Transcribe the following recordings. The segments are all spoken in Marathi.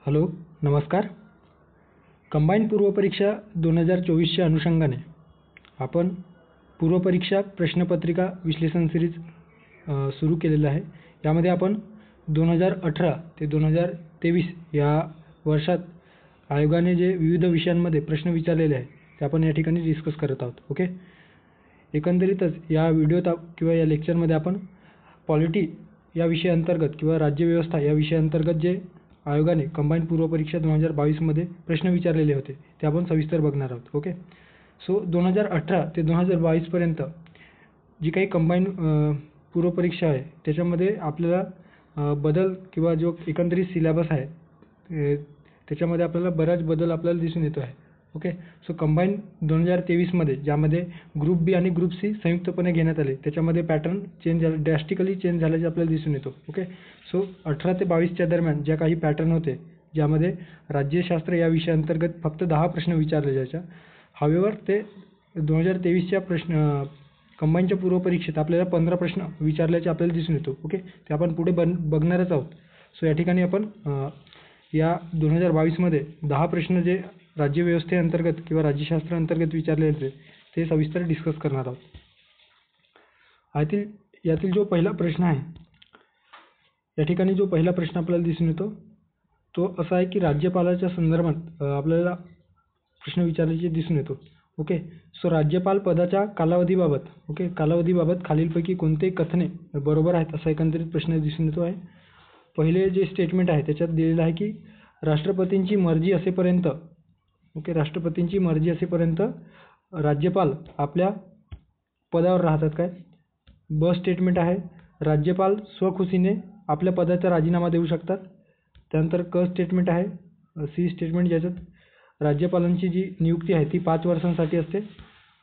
हॅलो, नमस्कार. कंबाईंड पूर्वपरीक्षा 2024च्या अनुषंगाने आपण पूर्वपरीक्षा प्रश्नपत्रिका विश्लेषण सिरीज सुरू केलेलं आहे. यामध्ये आपण 2018 ते 2023 या वर्षात आयोगाने जे विविध विषयांमध्ये प्रश्न विचारलेले आहेत ते आपण या ठिकाणी डिस्कस करत आहोत. ओके, एकंदरीतच या व्हिडिओत किंवा या लेक्चरमध्ये आपण पॉलिटी या विषयाअंतर्गत किंवा राज्यव्यवस्था या विषयाअंतर्गत जे आयोगाने कंबाईंड पूर्वपरीक्षा 2022मध्ये प्रश्न विचारलेले होते ते आपण सविस्तर बघणार आहोत. ओके, सो 2018 ते 2022पर्यंत जी काही कंबाईंड पूर्वपरीक्षा आहे त्याच्यामध्ये आपल्याला बदल किंवा जो एकंदरीत सिलेबस आहे त्याच्यामध्ये आपल्याला बराच बदल आपल्याला दिसून येतो आहे. ओके, सो कंबाईंड 2023मध्ये ज्यामध्ये ग्रुप बी आणि ग्रुप सी संयुक्तपणे घेण्यात आले त्याच्यामध्ये पॅटर्न चेंज झाला, ड्रॅस्टिकली चेंज झाल्याचे आपल्याला दिसून येतो. ओके, सो 18 ते 22च्या दरम्यान ज्या काही पॅटर्न होते ज्यामध्ये राज्यशास्त्र या विषयाअंतर्गत फक्त 10 प्रश्न विचारले जायच्या. हावेवर ते 2023च्या कंबाईंडच्या पूर्वपरीक्षेत आपल्याला 15 प्रश्न विचारल्याचे आपल्याला दिसून येतो. ओके, ते आपण पुढे बघणारच आहोत. सो या ठिकाणी आपण या 2022मध्ये 10 प्रश्न जे राज्यव्यवस्थेअंतर्गत किंवा राज्यशास्त्राअंतर्गत विचारले होते ते सविस्तर डिस्कस करणार आहोत. यातील जो पहिला प्रश्न आहे या ठिकाणी जो पहिला प्रश्न आपल्याला दिसून येतो तो असा आहे की राज्यपालाच्या संदर्भात आपल्याला प्रश्न विचारल्याचे दिसून येतो. ओके, सो राज्यपाल पदाच्या कालावधीबाबत कालावधीबाबत खालीलपैकी कोणते कथने बरोबर आहेत असा एकंदरीत प्रश्न दिसून येतो आहे. पहिले जे स्टेटमेंट आहे त्याच्यात दिलेलं आहे की राष्ट्रपतींची मर्जी असेपर्यंत राष्ट्रपतींची मर्जी असेपर्यंत राज्यपाल आपल्या पदावर राहतात काय. ब स्टेटमेंट आहे राज्यपाल स्वखुशीने आपल्या पदाचा राजीनामा देऊ शकतात. त्यानंतर क स्टेटमेंट आहे. सी स्टेटमेंट ज्याच्यात राज्यपालांची जी नियुक्ती आहे ती 5 वर्षांसाठी असते.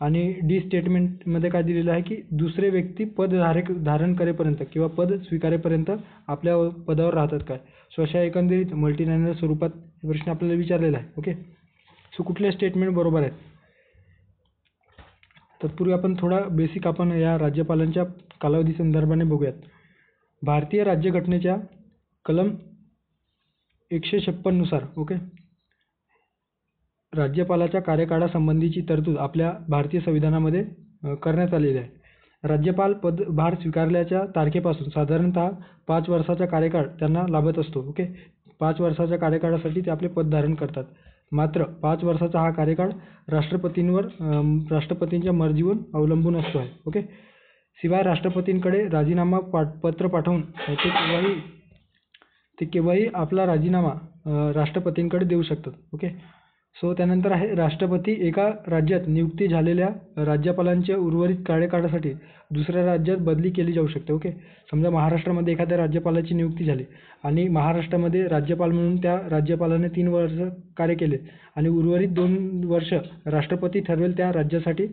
आणि डी स्टेटमेंटमध्ये काय दिलेलं आहे की दुसरे व्यक्ती पद धारण करेपर्यंत किंवा पद स्वीकारेपर्यंत आपल्या पदावर राहतात काय. सो अशा एकंदरीत मल्टीलाइनर स्वरूपात प्रश्न आपल्याला विचारलेला आहे. ओके, सो कुठले स्टेटमेंट बरोबर आहेत. तत्पूर्वी आपण थोडा बेसिक आपण या राज्यपालांच्या कालावधी संदर्भाने बघूयात. भारतीय राज्यघटनेच्या कलम 156 नुसार राज्यपालाच्या कार्यकाळासंबंधीची तरतूद आपल्या भारतीय संविधानामध्ये करण्यात आलेली आहे. राज्यपाल पदभार स्वीकारल्याच्या तारखेपासून साधारणतः 5 वर्षाचा कार्यकाळ त्यांना लाभत असतो. ओके, 5 वर्षाच्या कार्यकाळासाठी ते आपले पद धारण करतात. मात्र 5 वर्षाचा हा कार्यकाळ राष्ट्रपतींच्या मर्जीवर अवलंबून असतो आहे. ओके, शिवाय राष्ट्रपतींकडे राजीनामा पत्र पाठवून ते केव्हाही आपला राजीनामा राष्ट्रपतींकडे देऊ शकतात. ओके, सो त्यानंतर आहे राष्ट्रपती एका राज्यात नियुक्ती झालेल्या राज्यपालांच्या उर्वरित कार्यकाळासाठी दुसऱ्या राज्यात बदली केली जाऊ शकते. ओके, समजा महाराष्ट्रामध्ये एखाद्या राज्यपालाची नियुक्ती झाली आणि महाराष्ट्रामध्ये राज्यपाल म्हणून त्या राज्यपालाने 3 वर्ष कार्य केले आणि उर्वरित 2 वर्ष राष्ट्रपती ठरवेल त्या राज्यासाठी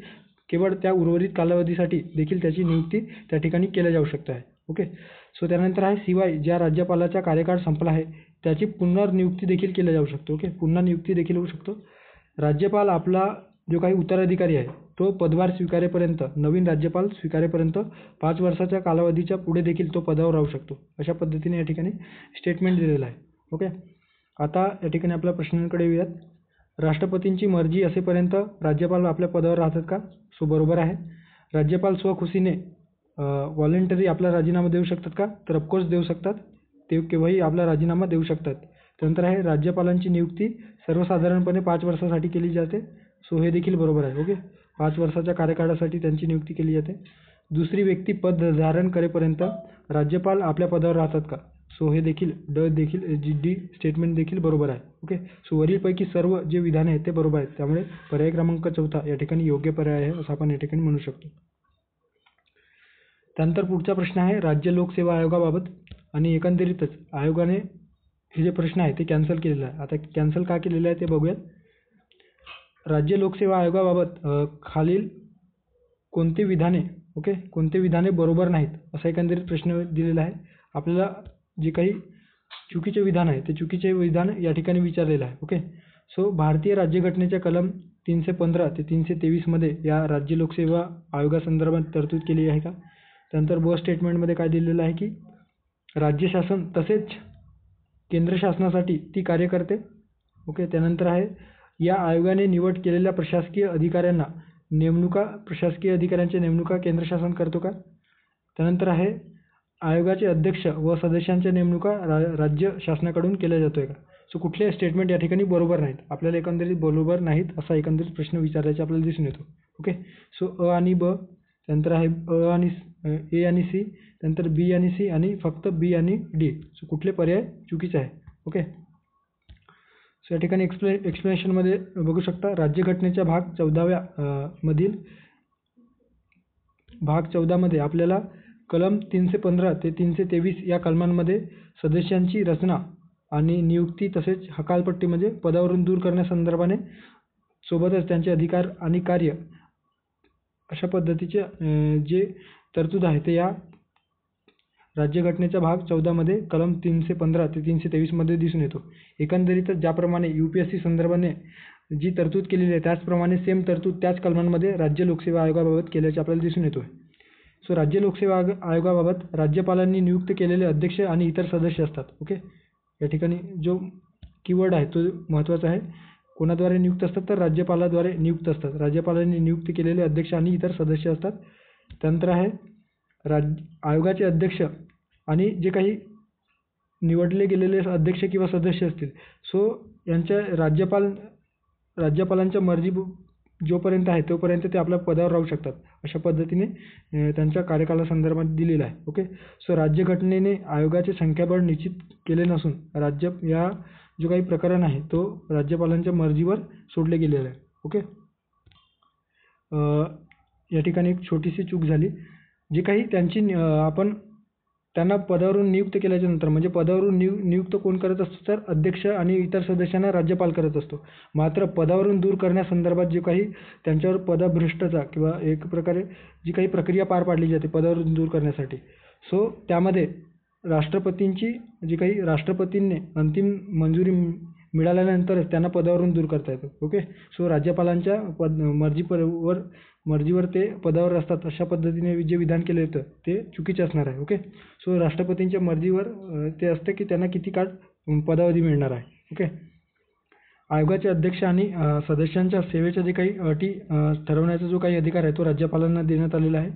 केवळ त्या उर्वरित कालावधीसाठी देखील त्याची नियुक्ती त्या ठिकाणी केल्या जाऊ शकते आहे. ओके, सो त्यानंतर आहे शिवाय ज्या राज्यपालाचा कार्यकाळ संपला आहे त्याची पुनर्नियुक्ती देखील केल्या जाऊ शकते. ओके, पुन्हा नियुक्ती देखील होऊ शकतो. राज्यपाल आपला जो काही उत्तराधिकारी आहे तो पदभार स्वीकारेपर्यंत नवीन राज्यपाल स्वीकारेपर्यंत 5 वर्षाच्या कालावधीच्या पुढे देखील तो पदावर राहू शकतो. अशा पद्धतीने या ठिकाणी स्टेटमेंट दिलेलं आहे. ओके, आता या ठिकाणी आपल्या प्रश्नांकडे येऊयात. राष्ट्रपतींची मर्जी असेपर्यंत राज्यपाल आपल्या पदावर राहतात का. सो बरोबर आहे. राज्यपाल स्वखुशीने व्हॉलेंटरी आपला राजीनामा देऊ शकतात का. तर ऑफकोर्स देऊ शकतात. ते केव्हाही आपला राजीनामा देऊ शकतात. त्यानंतर आहे राज्यपालांची नियुक्ती सर्वसाधारणपणे 5 वर्षासाठी केली जाते. सो हे देखील बरोबर आहे. ओके, 5 वर्षाच्या कार्यकाळासाठी त्यांची नियुक्ती केली जाते. दुसरी व्यक्ती पद धारण करेपर्यंत राज्यपाल आपल्या पदावर राहतात का. सो हे देखील डी स्टेटमेंट देखील बरोबर आहे. ओके, सो वरीलपैकी सर्व जे विधाने आहेत ते बरोबर आहेत. त्यामुळे पर्याय क्रमांक 4 या ठिकाणी योग्य पर्याय आहे असं आपण या ठिकाणी म्हणू शकतो. त्यानंतर पुढचा प्रश्न आहे राज्य लोकसेवा आयोगाबाबत आणि एकंदरीतच आयोगाने हे जे प्रश्न आहे ते कॅन्सल केलेलं आहे. आता कॅन्सल का केलेलं आहे ते बघूयात. राज्य लोकसेवा आयोगाबाबत खालील कोणते विधाने बरोबर नाहीत असा एकंदरीत प्रश्न दिलेला आहे. आपल्याला जे काही चुकीचे विधान आहे ते चुकीचे विधान या ठिकाणी विचारलेलं आहे. ओके, सो भारतीय राज्यघटनेच्या कलम 315 ते 323मध्ये या राज्य लोकसेवा आयोगासंदर्भात तरतूद केली आहे का. त्यानंतर ब स्टेटमेंटमध्ये काय दिलेलं आहे की राज्य शासन तसेच केंद्र शासनासाठी ती कार्य करते. ओके. त्यानंतर आहे या आयोगाने निवड केलेल्या प्रशासकीय अधिकाऱ्यांच्या नेमणुका केंद्र शासन करतो का? त्यानंतर आहे आयोगाचे अध्यक्ष व सदस्यांच्या नेमणुका राज्य शासनाकडून केल्या जातोय का? सो कुठले स्टेटमेंट या ठिकाणी बरोबर नाहीत. आपल्याला एकंदरीत बरोबर नाहीत असा एकंदरीत प्रश्न विचारायचा आपल्याला दिसून येतो. ओके. सो अ आणि ब, त्यानंतर आहे ए आणि सी, त्यानंतर बी आणि सी आणि फक्त बी आणि डी. सो कुठले पर्याय चुकीचे आहे. ओके. सो या ठिकाणी एक्सप्लेनेशनमध्ये बघू शकता, राज्यघटनेच्या भाग 14 मध्ये आपल्याला कलम 315 ते 323 या कलमांमध्ये सदस्यांची रचना आणि नियुक्ती तसेच हकालपट्टी म्हणजे पदावरून दूर करण्यासंदर्भाने सोबतच त्यांचे अधिकार आणि कार्य अशा पद्धतीचे जे तरतूद आहे ते या राज्यघटनेच्या भाग 14 मध्ये कलम 315 ते 323 मध्ये दिसून येतो. एकंदरीतच ज्याप्रमाणे UPSC संदर्भाने जी तरतूद केलेली आहे त्याचप्रमाणे सेम तरतूद त्याच कलमांमध्ये राज्य लोकसेवा आयोगाबाबत केल्याचे आपल्याला दिसून येतो. सो राज्य लोकसेवा आयोगाबाबत राज्यपालांनी नियुक्त केलेले अध्यक्ष आणि इतर सदस्य असतात. ओके. या ठिकाणी जो कीवर्ड आहे तो महत्त्वाचा आहे. कोणाद्वारे नियुक्त असतात तर राज्यपालाद्वारे नियुक्त असतात. राज्यपालांनी नियुक्त केलेले अध्यक्ष आणि इतर सदस्य असतात. त्यानंतर आहे आयोगाचे अध्यक्ष आणि जे काही निवडले गेलेले अध्यक्ष किंवा सदस्य असतील सो यांच्या राज्यपालांच्या मर्जी जोपर्यंत आहे तोपर्यंत ते आपल्या पदावर राहू शकतात अशा पद्धतीने त्यांच्या कार्यकालासंदर्भात दिलेलं आहे. ओके. सो राज्यघटनेने आयोगाचे संख्याबळ निश्चित केले नसून या जो काही प्रकरण आहे तो राज्यपालांच्या मर्जीवर सोडले गेलेले आहे. ओके. या ठिकाणी एक छोटीशी चूक झाली. जे काही आपण त्यांना पदावरून नियुक्त केल्याच्या नंतर म्हणजे पदावरून नियुक्त कोण करत असतो तर अध्यक्ष आणि इतर सदस्यांना राज्यपाल करत असतो. मात्र पदावरून दूर करण्यासंदर्भात जे काही त्यांच्यावर पदभ्रष्टाचा किंवा एक प्रकारे जी काही प्रक्रिया पार पाडली जाते पदावरून दूर करण्यासाठी सो त्यामध्ये राष्ट्रपतींनी अंतिम मंजुरी मिळाल्यानंतरच त्यांना पदावरून दूर करता येतं. ओके. सो राज्यपालांच्या मर्जीवर ते पदावर असतात अशा पद्धतीने जे विधान केलं येतं ते चुकीचे असणार आहे. ओके. सो राष्ट्रपतींच्या मर्जीवर ते असते की त्यांना किती काळ पदावधी मिळणार आहे. ओके. आयोगाचे अध्यक्ष आणि सदस्यांच्या सेवेच्या जे काही अटी ठरवण्याचा जो काही अधिकार आहे तो राज्यपालांना देण्यात आलेला आहे.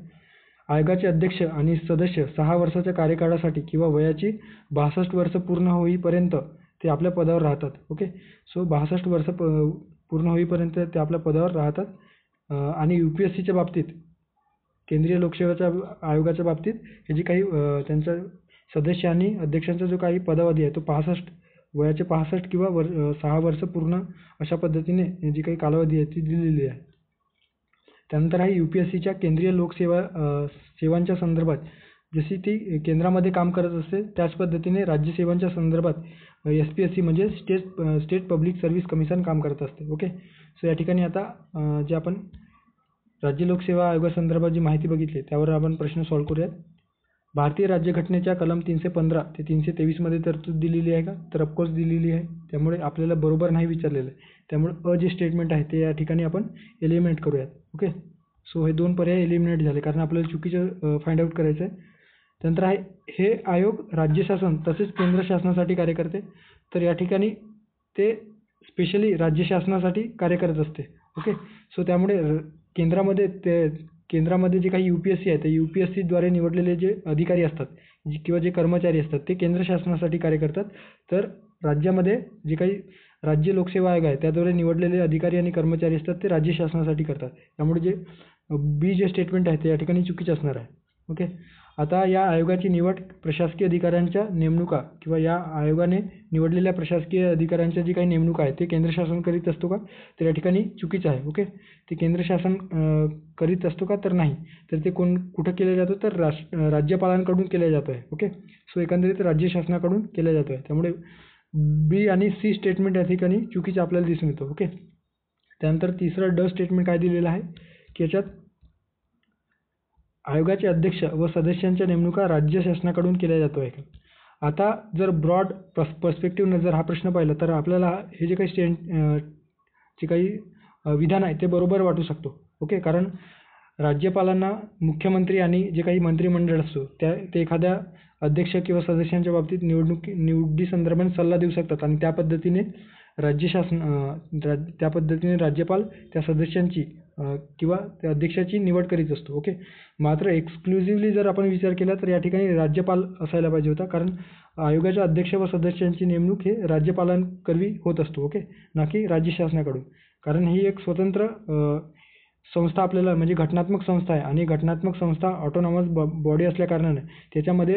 आयोगाचे अध्यक्ष आणि सदस्य 6 वर्षाच्या कार्यकाळासाठी किंवा वयाची 62 वर्ष पूर्ण होईपर्यंत ते आपल्या पदावर राहतात. ओके. सो 62 वर्ष पूर्ण होईपर्यंत ते आपल्या पदावर राहतात. आणि UPSCच्या बाबतीत केंद्रीय लोकसेवा आयोगाच्या बाबतीत हे जे काही त्यांचा सदस्य आणि अध्यक्षांचा जो काही पदावधी आहे तो वयाचे 65 किंवा 6 वर्ष पूर्ण अशा पद्धतीने जी काही कालावधी आहे ती दिलेली आहे. त्यानंतर आहे UPSCच्या केंद्रीय सेवांच्या संदर्भात जशी ती केंद्रामध्ये काम करत असते त्याच पद्धतीने राज्यसेवांच्या संदर्भात SPSC म्हणजे स्टेट पब्लिक सर्व्हिस कमिशन काम करत असते. ओके. सो या ठिकाणी आता जे आपण राज्य लोकसेवा आयोगासंदर्भात जी माहिती बघितली त्यावर आपण प्रश्न सॉल्व्ह करूयात. भारतीय राज्यघटनेच्या कलम 315 ते 323 मध्ये तरतूद दिलेली आहे का? तर ऑफकोर्स दिलेली आहे. त्यामुळे आपल्याला बरोबर नाही विचारलेलं आहे. त्यामुळे जे स्टेटमेंट आहे ते या ठिकाणी आपण एलिमिनेट करूयात. ओके. सो हे 2 पर्याय एलिमिनेट झाले कारण आपल्याला चुकीचं फाइंड आउट करायचं आहे. त्यानंतर आहे हे आयोग राज्य शासन तसेच केंद्र शासनासाठी कार्य करते. तर या ठिकाणी ते स्पेशली राज्य शासनासाठी कार्य करत असते. ओके. सो त्यामुळे केंद्रामध्ये जे काही UPSC आहे ते UPSCद्वारे निवडलेले जे अधिकारी असतात किंवा जे कर्मचारी असतात ते केंद्र शासनासाठी कार्य करतात. तर राज्यामध्ये जे काही राज्य लोकसेवा आयोग आहे त्याद्वारे निवडलेले अधिकारी आणि कर्मचारी असतात ते राज्य शासनासाठी करतात. त्यामुळे जे स्टेटमेंट आहे ते या ठिकाणी चुकीचे असणार आहे. ओके. आता या आयोगाची निवड प्रशासकीय अधिकाऱ्यांच्या नेमणुका किंवा या आयोगाने निवडलेल्या प्रशासकीय अधिकाऱ्यांच्या जी काही नेमणूक आहे ते केंद्र शासन करीत असतो का? तर या ठिकाणी चुकीचं आहे. ओके. ते केंद्र शासन करीत असतो का? तर नाही. तर ते कुठं केलं जातं तर राज्यपालांकडून केलं जातं आहे. ओके. सो एकंदरीत राज्य शासनाकडून केलं जातं आहे. त्यामुळे B आणि C स्टेटमेंट या ठिकाणी चुकीचं आपल्याला दिसून येतं. ओके. त्यानंतर तिसरं ड स्टेटमेंट काय दिलेलं आहे की याच्यात आयोगाचे अध्यक्ष व सदस्यांच्या नेमणुका राज्य शासनाकडून केल्या जातो आहे का? आता जर ब्रॉड पर्स्पेक्टिव्हनं जर हा प्रश्न पाहिला तर आपल्याला हे जे काही विधान आहे ते बरोबर वाटू शकतो. ओके. कारण राज्यपालांना मुख्यमंत्री आणि जे काही मंत्रिमंडळ असतो ते एखाद्या अध्यक्ष किंवा सदस्यांच्या बाबतीत निवडीसंदर्भात सल्ला देऊ शकतात आणि त्या पद्धतीने राज्यपाल त्या सदस्यांची किंवा त्या अध्यक्षाची निवड करीत असतो. ओके. मात्र एक्सक्लुझिव्हली जर आपण विचार केला तर या ठिकाणी राज्यपाल असायला पाहिजे होता, कारण आयोगाच्या अध्यक्ष व सदस्यांची नेमणूक हे राज्यपालांकरवी होत असतो. ओके, ना की राज्य शासनाकडून. कारण ही एक स्वतंत्र संस्था आपल्याला म्हणजे घटनात्मक संस्था आहे आणि घटनात्मक संस्था ऑटोनॉमस बॉडी असल्याकारणाने त्याच्यामध्ये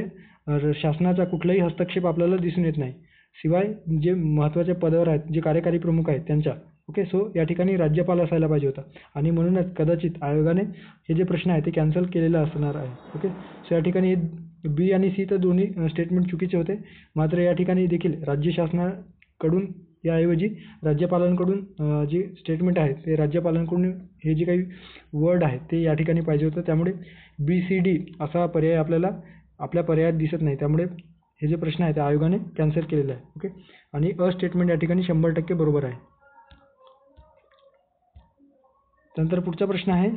शासनाचा कुठलाही हस्तक्षेप आपल्याला दिसून येत नाही, शिवाय जे महत्त्वाच्या पदावर आहेत, जे कार्यकारी प्रमुख आहेत त्यांच्या. ओके. सो या ठिकाणी राज्यपाल असायला पाहिजे होता आणि म्हणूनच कदाचित आयोगाने हे जे प्रश्न आहे ते कॅन्सल केलेलं असणार आहे. ओके. सो या ठिकाणी बी आणि सी तर दोन्ही स्टेटमेंट चुकीचे होते. मात्र या ठिकाणी देखील राज्य शासनाकडून याऐवजी राज्यपालांकडून जे स्टेटमेंट आहे ते राज्यपालांकडून हे जे काही वर्ड आहे ते या ठिकाणी पाहिजे होतं. त्यामुळे BCD असा पर्याय आपल्याला आपल्या पर्यायात दिसत नाही. त्यामुळे हे जे प्रश्न आहे ते आयोगाने कॅन्सल केलेलं आहे. ओके. आणि स्टेटमेंट या ठिकाणी 100% बरोबर आहे. त्यानंतर पुढचा प्रश्न आहे,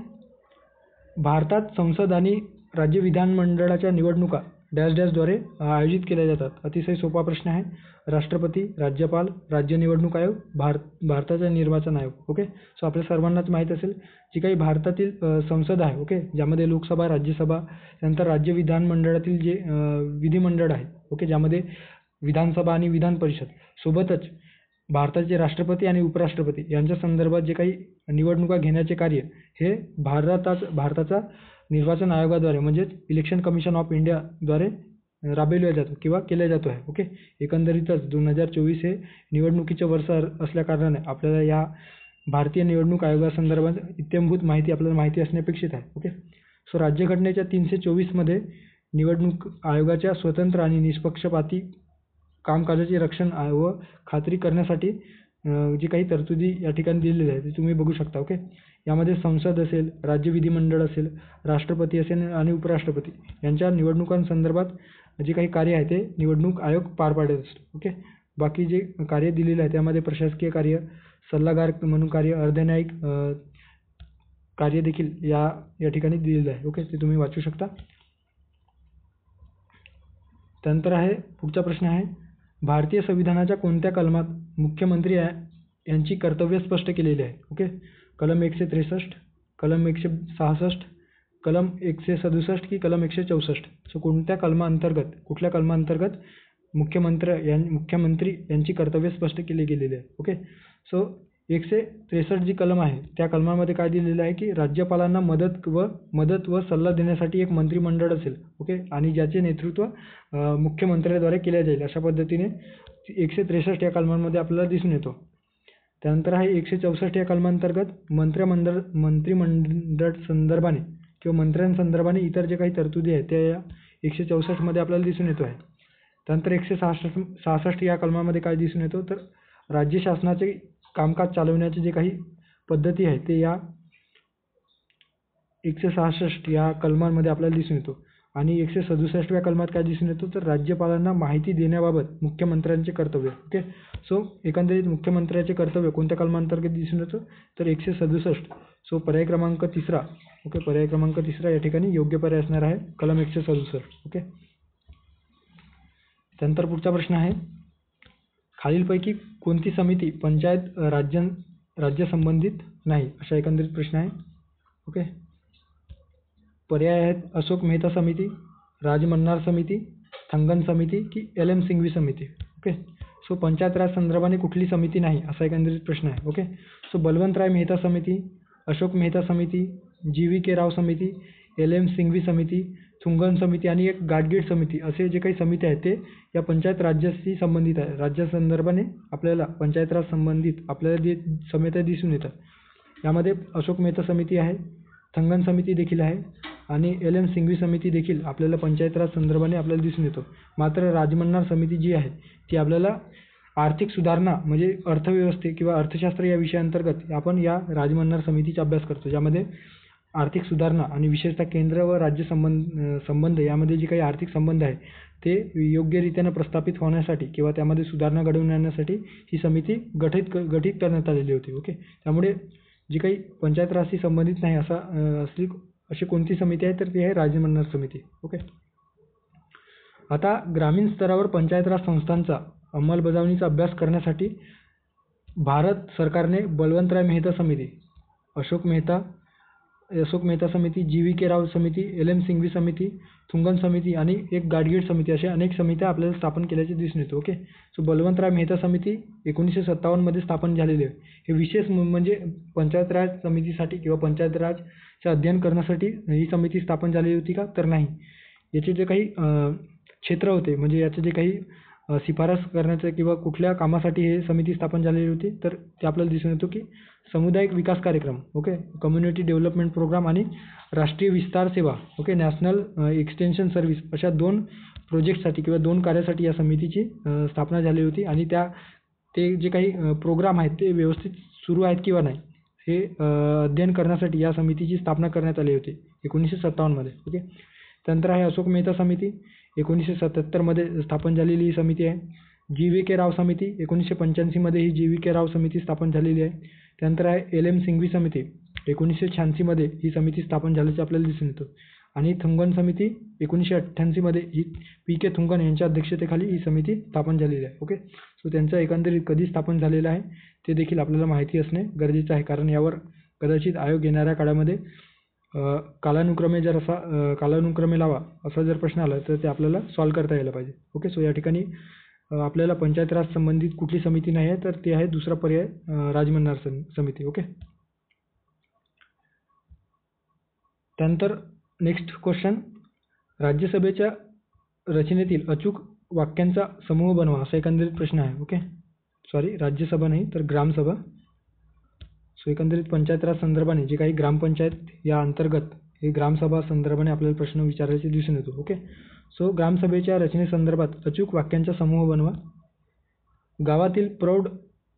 भारतात संसद आणि राज्य विधानमंडळाच्या निवडणुका डॅश डॅशद्वारे आयोजित केल्या जातात. अतिशय सोपा प्रश्न आहे. राष्ट्रपती, राज्यपाल, राज्य निवडणूक आयोग, भारताचा निर्वाचन आयोग. ओके. सो आपल्या सर्वांनाच माहीत असेल, जी काही भारतातील संसद आहे, ओके, ज्यामध्ये लोकसभा, राज्यसभा, त्यानंतर राज्य विधानमंडळातील जे विधिमंडळ आहे, ओके, ज्यामध्ये विधानसभा आणि विधान परिषद, सोबतच भारताचे राष्ट्रपती आणि उपराष्ट्रपती यांच्या संदर्भात जे काही निवडणुका घेण्याचे कार्य हे भारताचा निर्वाचन आयोगाद्वारे म्हणजेच इलेक्शन कमिशन ऑफ इंडियाद्वारे राबविल्या जातो किंवा केल्या जातो आहे. ओके. एकंदरीतच 2024 हे निवडणुकीचे वर्ष असल्याकारणाने आपल्याला या भारतीय निवडणूक आयोगासंदर्भात इत्थंभूत माहिती आपल्याला माहिती असणे अपेक्षित आहे. ओके. सो राज्यघटनेच्या 324 मध्ये निवडणूक आयोगाच्या स्वतंत्र आणि निष्पक्षपाती कामकाजाचे रक्षण व खात्री करण्यासाठी जी काही तरतुदी या ठिकाणी दिलेली आहे ते तुम्ही बघू शकता. ओके. यामध्ये संसद असेल, राज्य विधिमंडळ असेल, राष्ट्रपती असेल आणि उपराष्ट्रपती यांच्या निवडणुकांसंदर्भात जे काही कार्य आहे ते निवडणूक आयोग पार पाडत असतो. ओके. बाकी जे कार्य दिलेलं आहे त्यामध्ये प्रशासकीय कार्य, सल्लागार म्हणून कार्य, अर्धन्यायिक कार्य देखील या ठिकाणी दिलेलं आहे. ओके. ते तुम्ही वाचू शकता. त्यानंतर आहे पुढचा प्रश्न आहे, भारतीय संविधानाच्या कोणत्या कलमात मुख्यमंत्री यांची कर्तव्य स्पष्ट केलेली आहे. ओके. कलम 163, कलम 166, कलम 167 की कलम 164. सो कुठल्या कलमांतर्गत मुख्यमंत्री यांची कर्तव्य स्पष्ट केली गेलेली आहे. ओके. सो 163 जी कलम आहे त्या कलमामध्ये काय दिलेलं आहे की राज्यपालांना मदत व सल्ला देण्यासाठी एक मंत्रिमंडळ असेल. ओके. आणि ज्याचे नेतृत्व मुख्यमंत्र्याद्वारे केले जाईल अशा पद्धतीने 163 या कलमांमध्ये आपल्याला दिसून येतो. त्यानंतर आहे 164 या कलमांतर्गत मंत्रिमंडळ संदर्भाने किंवा मंत्र्यांसंदर्भाने इतर जे काही तरतुदी आहेत त्या या 164 मध्ये आपल्याला दिसून येतो आहे. त्यानंतर 166 या कलमामध्ये काय दिसून येतो तर राज्य शासनाचे कामकाज चालवण्याचे जे काही पद्धती आहेत ते या 166 या कलमांमध्ये आपल्याला दिसून येतो. आणि 167व्या कलमात काय दिसून येतो तर राज्यपालांना माहिती देण्याबाबत मुख्यमंत्र्यांचे कर्तव्य. ओके. सो एकंदरीत मुख्यमंत्र्याचे कर्तव्य कोणत्या कलमांतर्गत दिसून येतं तर 167. सो पर्याय क्रमांक 3. ओके. पर्याय क्रमांक 3 या ठिकाणी योग्य पर्याय असणार आहे, कलम 167. ओके. त्यानंतर पुढचा प्रश्न आहे, खालीलपैकी कोणती समिती पंचायत राज्य संबंधित नाही अशा एकंदरीत प्रश्न आहे. ओके. पर्याय आहेत अशोक मेहता समिती, राज मन्नार समिती, थंगन समिती की LM सिंघवी समिती. ओके. सो पंचायत राज संदर्भाने कुठली समिती नाही असा एकंदरीत प्रश्न आहे. ओके. सो बलवंतराय मेहता समिती, अशोक मेहता समिती, GVK राव समिती, LM सिंघवी समिती, थुंगन समिती आणि एक गाडगीळ समिती असे जे काही समिती आहेत ते या पंचायत राज्याशी संबंधित आहे. राज्यासंदर्भाने आपल्याला पंचायत राज संबंधित आपल्याला जे समित्या दिसून येतात यामध्ये अशोक मेहता समिती आहे, थंगन समिती देखील आहे आणि LM सिंघवी समिती देखील आपल्याला पंचायत राज संदर्भाने आपल्याला दिसून येतो. मात्र राजमन्नार समिती जी आहे ती आपल्याला आर्थिक सुधारणा म्हणजे अर्थव्यवस्थे किंवा अर्थशास्त्र या विषयाअंतर्गत आपण या राजमन्नार समितीचा अभ्यास करतो, ज्यामध्ये आर्थिक सुधारणा आणि विशेषतः केंद्र व राज्य संबंध यामध्ये जे काही आर्थिक संबंध आहे ते योग्यरीत्याने प्रस्थापित होण्यासाठी किंवा त्यामध्ये सुधारणा घडवून आणण्यासाठी ही समिती गठीत करण्यात आलेली होती. ओके. त्यामुळे जी काही पंचायत राजशी संबंधित नाही अशी कोणती समिती आहे तर ती आहे राजमन्नार समिती. ओके. आता ग्रामीण स्तरावर पंचायत राज संस्थांचा अंमलबजावणीचा अभ्यास करण्यासाठी भारत सरकारने बळवंतराय मेहता समिती, अशोक मेहता समिती, जी.व्ही.के. राव समिती, एल.एम. सिंघवी समिती, थुंगन समिती आणि एक गाडगीळ समिती अशा अनेक समित्या आपल्याला स्थापन केल्याचे दिसून येते. ओके. सो बळवंतराय मेहता समिती 1957 मध्ये स्थापन झालेली आहे. हे विशेष म्हणजे पंचायत राज समितीसाठी किंवा पंचायत राजचे अध्ययन करण्यासाठी ही समिती स्थापन झालेली होती का? तर नाही. याचे जे काही क्षेत्र होते म्हणजे याचे जे काही शिफारस करण्याचं किंवा कुठल्या कामासाठी हे समिती स्थापन झालेली होती तर ते आपल्याला दिसून येतो की सामुदायिक विकास कार्यक्रम, ओके, कम्युनिटी डेव्हलपमेंट प्रोग्राम आणि राष्ट्रीय विस्तार सेवा, ओके, नॅशनल एक्सटेन्शन सर्व्हिस अशा 2 प्रोजेक्टसाठी किंवा 2 कार्यासाठी या समितीची स्थापना झाली होती आणि ते जे काही प्रोग्राम आहेत ते व्यवस्थित सुरू आहेत किंवा नाही हे अध्ययन करण्यासाठी या समितीची स्थापना करण्यात आली होती 1957 मध्ये. ओके. त्यानंतर आहे अशोक मेहता समिती 1977 मध्ये स्थापन झालेली ही समिती आहे. जी.व्ही.के. राव समिती 1985 मध्ये ही जी.व्ही.के. राव समिती स्थापन झालेली आहे. त्यानंतर आहे एल.एम. सिंघवी समिती 1986 मध्ये ही समिती स्थापन झाल्याचे आपल्याला दिसून येतं आणि थुंगन समिती 1988 मध्ये ही पी.के. थुंगन यांच्या अध्यक्षतेखाली ही समिती स्थापन झालेली आहे. ओके. सो त्यांचं एकंदरीत कधी स्थापन झालेलं आहे ते देखील आपल्याला माहिती असणे गरजेचं आहे कारण यावर कदाचित आयोग येणाऱ्या काळामध्ये कालानुक्रमे लावा असा जर प्रश्न आला तर ते आपल्याला सॉल्व्ह करता यायला पाहिजे. ओके. सो या ठिकाणी आपल्याला पंचायत राज संबंधित कुठली समिती नाही आहे तर ते आहे दुसरा पर्याय राजमन्नार समिती. ओके. त्यानंतर नेक्स्ट क्वेश्चन, राज्यसभेच्या रचनेतील अचूक वाक्यांचा समूह बनवा असा एकंदरीत प्रश्न आहे. ओके. सॉरी, राज्यसभा नाही तर ग्रामसभा. सो एकंदरीत पंचायत राज संदर्भाने जे काही ग्रामपंचायत या अंतर्गत हे ग्रामसभा संदर्भाने आपल्याला प्रश्न विचारायचे दिसून येतो. ओके. सो ग्रामसभेच्या रचनेसंदर्भात अचूक वाक्यांचा समूह बनवा. गावातील प्रौढ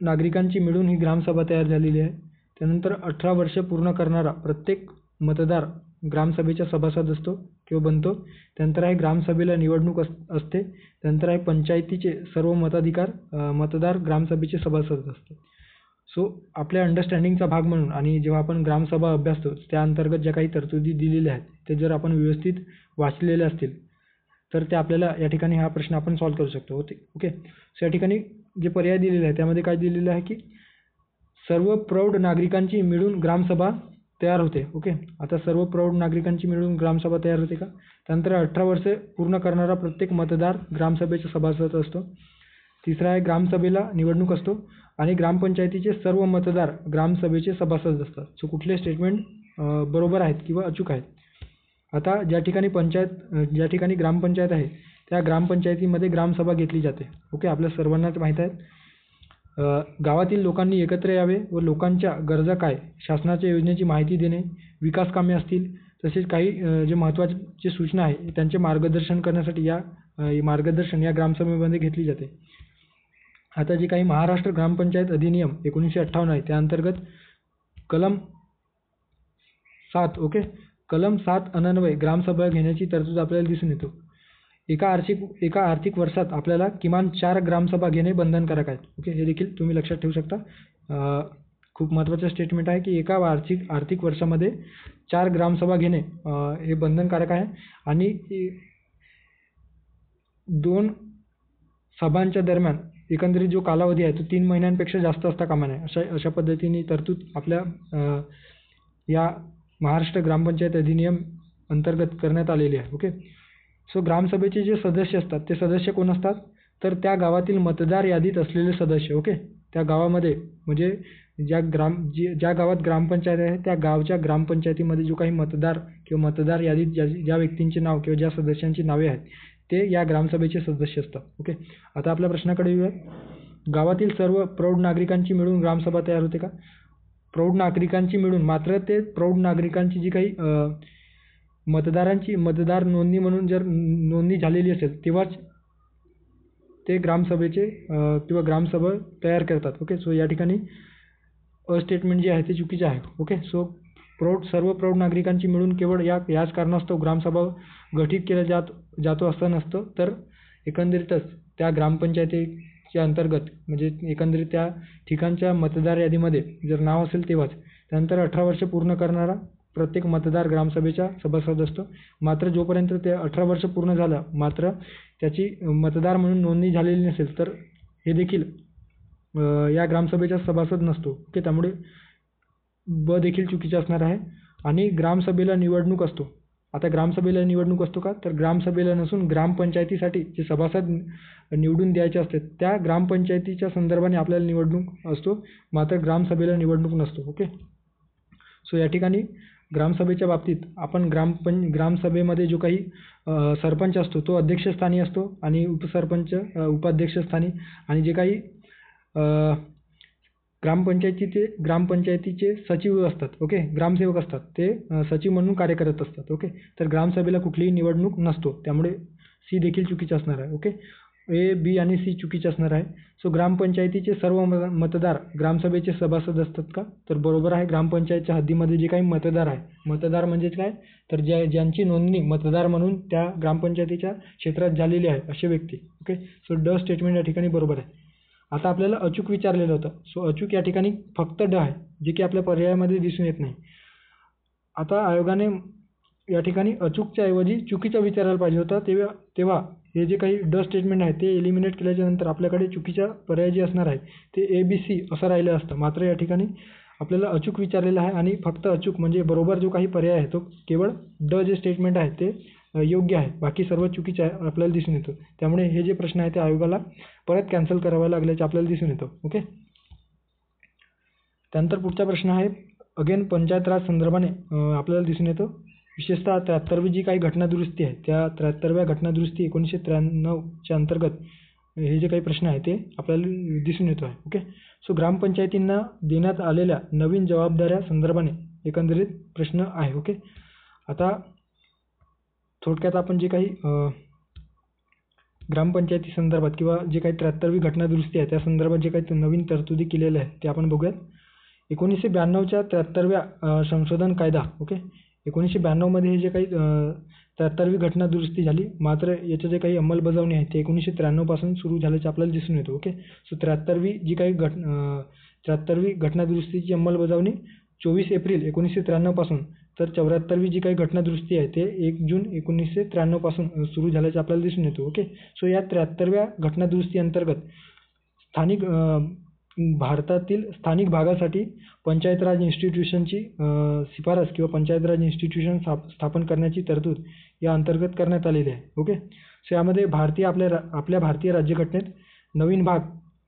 नागरिकांची मिळून ही ग्रामसभा तयार झालेली आहे. त्यानंतर 18 वर्षे पूर्ण करणारा प्रत्येक मतदार ग्रामसभेचा सभासद असतो किंवा बनतो. त्यानंतर आहे ग्रामसभेला निवडणूक असते. त्यानंतर आहे पंचायतीचे सर्व मतदार ग्रामसभेचे सभासद असतात. सो आपल्या अंडरस्टँडिंगचा भाग म्हणून आणि जेव्हा आपण ग्रामसभा अभ्यासतो त्या अंतर्गत ज्या काही तरतुदी दिलेल्या आहेत ते जर आपण व्यवस्थित वाचलेले असतील तर ते आपल्याला या ठिकाणी हा प्रश्न आपण सॉल्व्ह करू शकतो. ओके. सो या ठिकाणी जे पर्याय दिलेले आहे त्यामध्ये काय दिलेलं आहे की सर्व प्रौढ नागरिकांची मिळून ग्रामसभा तयार होते. ओके. आता सर्व प्रौढ नागरिकांची मिळून ग्रामसभा तयार होते का? त्यानंतर 18 वर्षे पूर्ण करणारा प्रत्येक मतदार ग्रामसभेचा सभासद असतो. तिसरा आहे ग्रामसभेला निवडणूक असतो आणि ग्रामपंचायतीचे सर्व मतदार ग्रामसभेचे सभासद असतात. सो कुठले स्टेटमेंट बरोबर आहेत किंवा अचूक आहेत? आता ज्या ठिकाणी ग्रामपंचायत आहे त्या ग्रामपंचायतीमध्ये ग्रामसभा घेतली जाते. ओके. आपल्या सर्वांनाच माहीत आहे. गावातील लोकांनी एकत्र यावे व लोकांच्या गरजा काय, शासनाच्या योजनेची माहिती देणे, विकास कामे असतील तसेच काही जे महत्त्वाचे सूचना आहे त्यांचे मार्गदर्शन करण्यासाठी मार्गदर्शन या ग्रामसभेमध्ये घेतली जाते. आता जे काही महाराष्ट्र ग्रामपंचायत अधिनियम 1958 आहे त्या अंतर्गत कलम 7 कलम 7 अन्वये ग्रामसभा घेण्याची तरतूद आपल्याला दिसून येतो. एका आर्थिक वर्षात आपल्याला किमान 4 ग्रामसभा घेणे बंधनकारक आहे. ओके. हे देखील तुम्ही लक्षात ठेवू शकता. खूप महत्त्वाचं स्टेटमेंट आहे की एका आर्थिक वर्षामध्ये 4 ग्रामसभा घेणे हे बंधनकारक आहे आणि 2 सभांच्या दरम्यान एकंदरीत जो कालावधी आहे तो 3 महिन्यांपेक्षा जास्त असता कामा नये अशा पद्धतीने तरतूद आपल्या या महाराष्ट्र ग्रामपंचायत अधिनियम अंतर्गत करण्यात आलेली आहे. ओके. सो ग्रामसभेचे जे सदस्य असतात ते सदस्य कोण असतात तर त्या गावातील मतदार यादीत असलेले सदस्य. ओके. त्या गावामध्ये म्हणजे ज्या गावात ग्रामपंचायत आहे त्या गावच्या ग्रामपंचायतीमध्ये जो काही मतदार किंवा मतदार यादीत ज्या व्यक्तींचे नाव किंवा ज्या सदस्यांची नावे आहेत ते या ग्रामसभेचे सदस्य असतात. ओके. आता आपल्या प्रश्नाकडे येऊया. गावातील सर्व प्रौढ नागरिकांची मिळून ग्रामसभा तयार होते का? प्रौढ नागरिकांची मिळून मात्र ते प्रौढ नागरिकांची जी काही मतदार नोंदणी म्हणून जर नोंदणी झालेली असेल तेव्हाच ते ग्रामसभेचे किंवा ग्रामसभा तयार करतात. ओके. सो या ठिकाणी स्टेटमेंट जे आहे ते चुकीचे आहे. ओके. सो सर्व प्रौढ नागरिकांची मिळून केवळ याच कारणास्तव ग्रामसभा गठीत केल्या जातो असं नसतं तर एकंदरीतच त्या ग्रामपंचायतीच्या अंतर्गत म्हणजे एकंदरीत त्या ठिकाणच्या मतदार यादीमध्ये जर नाव असेल तेव्हाच. त्यानंतर 18 वर्ष पूर्ण करणारा प्रत्येक मतदार ग्रामसभेचा सभासद असतो. मात्र जोपर्यंत ते 18 वर्ष पूर्ण झालं मात्र त्याची मतदार म्हणून नोंदणी झालेली नसेल तर हे देखील या ग्रामसभेचा सभासद नसतो. ओके, त्यामुळे ब देखील चुकीचे असणार आहे. आणि ग्रामसभेला निवडणूक असतो. आता ग्रामसभेला निवडणूक असतो का, तर ग्रामसभेला नसून ग्रामपंचायतीसाठी जे सभासद निवडून द्यायचे असते त्या ग्रामपंचायतीच्या संदर्भाने आपल्याला निवडणूक असतो, मात्र ग्रामसभेला निवडणूक नसतो. ओके, सो या ठिकाणी ग्रामसभेच्या बाबतीत आपण ग्रामसभेमध्ये जो काही सरपंच असतो तो अध्यक्षस्थानी असतो आणि उपसरपंच उपाध्यक्षस्थानी, आणि जे काही ग्रामपंचायतीचे सचिव असतात, ओके, ग्रामसेवक असतात, ते सचिव म्हणून कार्य करत असतात. ओके, तर ग्रामसभेला कुठलीही निवडणूक नसतो, त्यामुळे सी देखील चुकीचं असणार आहे. ओके, ए, बी आणि सी चुकीचे असणार आहे. सो ग्रामपंचायतीचे सर्व मतदार ग्रामसभेचे सभासद असतात का, तर बरोबर आहे. ग्रामपंचायतच्या हद्दीमध्ये जे काही मतदार आहे, मतदार म्हणजेच काय, तर ज्यांची नोंदणी मतदार म्हणून त्या ग्रामपंचायतीच्या क्षेत्रात झालेली आहे असे व्यक्ती. ओके, सो ड स्टेटमेंट या ठिकाणी बरोबर आहे. आता आपल्याला अचूक विचारलेलं होतं. सो अचूक या ठिकाणी फक्त ड आहे, जे की आपल्या पर्यायामध्ये दिसून येत नाही. आता आयोगाने या ठिकाणी अचूकच्या ऐवजी चुकीचं विचारायला पाहिजे होतं. तेव्हा हे जे काही ड स्टेटमेंट आहे ते एलिमिनेट केल्याच्या नंतर आपल्याकडे चुकीचा पर्याय जे असणार आहे ते ए, बी, सी असं राहिलं असतं. मात्र या ठिकाणी आपल्याला अचूक विचारलेलं आहे आणि फक्त अचूक म्हणजे बरोबर जो काही पर्याय आहे तो केवळ ड जे स्टेटमेंट आहे ते योग्य आहे, बाकी सर्व चुकीचे आहे आपल्याला दिसून येतं. त्यामुळे हे जे प्रश्न आहे ते आयोगाला परत कॅन्सल करावे लागल्याचे आपल्याला दिसून येतं. ओके, त्यानंतर पुढचा प्रश्न आहे अगेन पंचायत राज संदर्भाने आपल्याला दिसून येतं. विशेषतः 73वी जी काही घटनादुरुस्ती आहे त्या 73व्या घटनादुरुस्ती 1993च्या अंतर्गत हे जे काही प्रश्न आहे ते आपल्याला दिसून येतो आहे. ओके, सो ग्रामपंचायतींना देण्यात आलेल्या नवीन जबाबदाऱ्या संदर्भाने एकंदरीत प्रश्न आहे. ओके, आता थोडक्यात आपण जे काही ग्रामपंचायती संदर्भात किंवा जे काही 73वी घटनादुरुस्ती आहे त्या संदर्भात जे काही नवीन तरतुदी केलेल्या आहेत ते आपण बघूयात. 1992च्या 73व्या संशोधन कायदा. ओके, 1992मध्ये हे जे काही 73वी घटनादुरुस्ती झाली, मात्र याचं जे काही अंमलबजावणी आहे ते 1993 पासून सुरू झाल्याचे आपल्याला दिसून येतं. ओके, सो 73वी घटनादुरुस्तीची अंमलबजावणी 24 एप्रिल 1993 पासून, तर 74वी जी काही घटनादुरुस्ती आहे ते 1 जून 1993 पासून सुरू झाल्याचे आपल्याला दिसून येतं. ओके, सो या 73व्या घटनादुरुस्ती अंतर्गत भारतातील स्थानिक भागासाठी पंचायत राज इन्स्टिट्यूशनची शिफारस किंवा पंचायत राज इन्स्टिट्यूशन स्थापन करण्याची तरतूद या अंतर्गत करण्यात आलेली आहे. ओके, सो यामध्ये आपल्या भारतीय राज्यघटनेत नवीन भाग